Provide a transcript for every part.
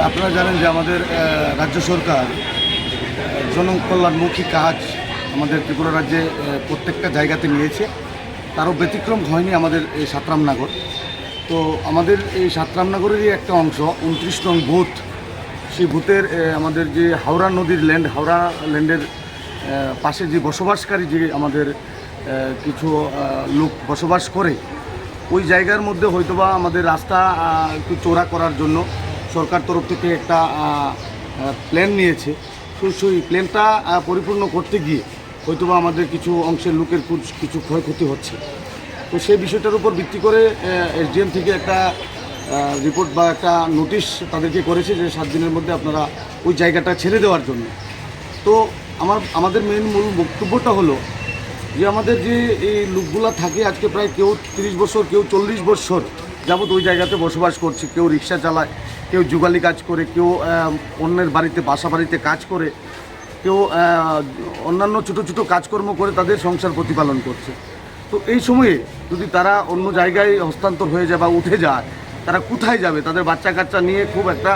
আপনারা জানেন যে আমাদের রাজ্য সরকার জনকল্যাণমুখী কাজ আমাদের ত্রিপুরা রাজ্যে প্রত্যেকটা জায়গাতে নিয়েছে। তারও ব্যতিক্রম হয়নি আমাদের এই সাতরামনগর। তো আমাদের এই সাতরামনগরেরই একটা অংশ 29 নং বুথ, সেই বুথের আমাদের যে হাওড়া নদীর হাওড়া ল্যান্ডের পাশে যে বসবাসকারী যে আমাদের কিছু লোক বসবাস করে, ওই জায়গার মধ্যে হয়তোবা আমাদের রাস্তা একটু চওড়া করার জন্য সরকার তরফ থেকে একটা প্ল্যান নিয়েছে। তো সেই প্ল্যানটা পরিপূর্ণ করতে গিয়ে হয়তোবা আমাদের কিছু অংশের লোকের কিছু ক্ষয়ক্ষতি হচ্ছে। তো সেই বিষয়টার উপর ভিত্তি করে এসডিএম থেকে একটা রিপোর্ট বা একটা নোটিশ তাদেরকে করেছে যে 7 দিনের মধ্যে আপনারা ওই জায়গাটা ছেড়ে দেওয়ার জন্য। তো আমাদের মূল বক্তব্যটা হলো যে আমাদের যে এই লোকগুলা থাকে আজকে প্রায় কেউ 30 বছর, কেউ 40 বছর যাবৎ ওই জায়গাতে বসবাস করছে। কেউ রিক্সা চালায়, কেউ যুগালি কাজ করে, কেউ অন্যের বাড়িতে বাসা বাড়িতে কাজ করে, কেউ অন্যান্য ছোটো ছোটো কাজকর্ম করে তাদের সংসার প্রতিপালন করছে। তো এই সময়ে যদি তারা অন্য জায়গায় হস্তান্তর হয়ে যায় বা উঠে যায়, তারা কোথায় যাবে? তাদের বাচ্চা কাচ্চা নিয়ে খুব একটা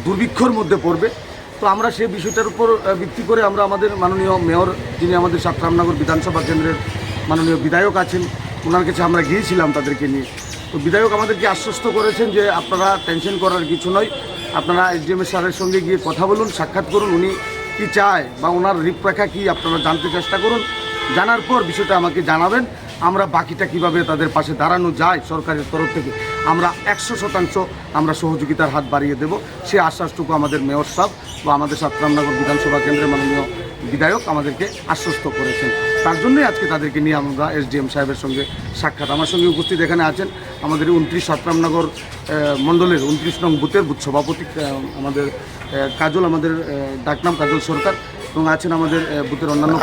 দুর্ভিক্ষর মধ্যে পড়বে। তো আমরা সেই বিষয়টার উপর ভিত্তি করে আমরা আমাদের মাননীয় মেয়র, যিনি আমাদের সাতরামনগর বিধানসভা কেন্দ্রের মাননীয় বিধায়ক আছেন, ওনার কাছে আমরা গিয়েছিলাম তাদেরকে নিয়ে। তো বিধায়ক আমাদেরকে আশ্বস্ত করেছেন যে আপনারা টেনশন করার কিছু নয়, আপনারা এসডিএম স্যারের সঙ্গে গিয়ে কথা বলুন, সাক্ষাৎ করুন, উনি কী চায় বা ওনার রূপরেখা কী আপনারা জানতে চেষ্টা করুন। জানার পর বিষয়টা আমাকে জানাবেন। আমরা বাকিটা কিভাবে তাদের পাশে দাঁড়ানো যায় সরকারের তরফ থেকে আমরা 100% আমরা সহযোগিতার হাত বাড়িয়ে দেব। সে আশ্বাসটুকু আমাদের মেয়র সাহেব বা আমাদের সাতরামনগর বিধানসভা কেন্দ্রের মাননীয় বিধায়ক আমাদেরকে আশ্বস্ত করেছেন। তার জন্যই আজকে তাদেরকে নিয়ে আমরা এসডিএম সাহেবের সঙ্গে সাক্ষাৎ। আমার সঙ্গে উপস্থিত এখানে আছেন আমাদের 29 সাতরামনগর মণ্ডলের 29 নং বুথের বুথ সভাপতি আমাদের কাজল, আমাদের ডাকনাম কাজল সরকার, এবং আছেন আমাদের বুথের অন্যান্য।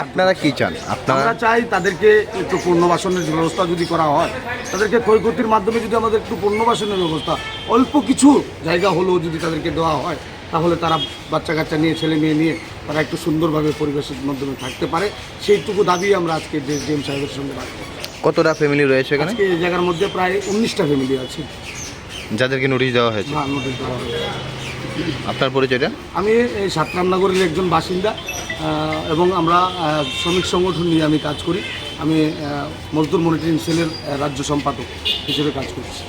আপনারা কি চান? আমরা চাই তাদেরকে একটু পুনর্বাসনের ব্যবস্থা যদি করা হয়, তাদেরকে ক্ষয়ক্ষতির মাধ্যমে যদি আমাদের একটু পুনর্বাসনের ব্যবস্থা, অল্প কিছু জায়গা হলেও যদি তাদেরকে দেওয়া হয়, তাহলে তারা বাচ্চা কাচ্চা নিয়ে, ছেলে মেয়ে নিয়ে তারা একটু সুন্দরভাবে পরিবেশের মাধ্যমে থাকতে পারে। সেইটুকু দাবি আমরা আজকে এসডিএম সাহেবের সঙ্গে রাখবো। কতটা ফ্যামিলি রয়েছে এখানে? আজকে এই জায়গার মধ্যে প্রায় 19টা ফ্যামিলি আছে যাদেরকে নোটিশ দেওয়া হয়েছে। হ্যাঁ, নোটিশ দেওয়া হয়েছে। আপনার পরিচয়টা? আমি এই সাতরামনগরের একজন বাসিন্দা এবং আমরা শ্রমিক সংগঠন নিয়ে আমি কাজ করি। আমি মজদুর মনিটরিং সেলের রাজ্য সম্পাদক হিসেবে কাজ করছি।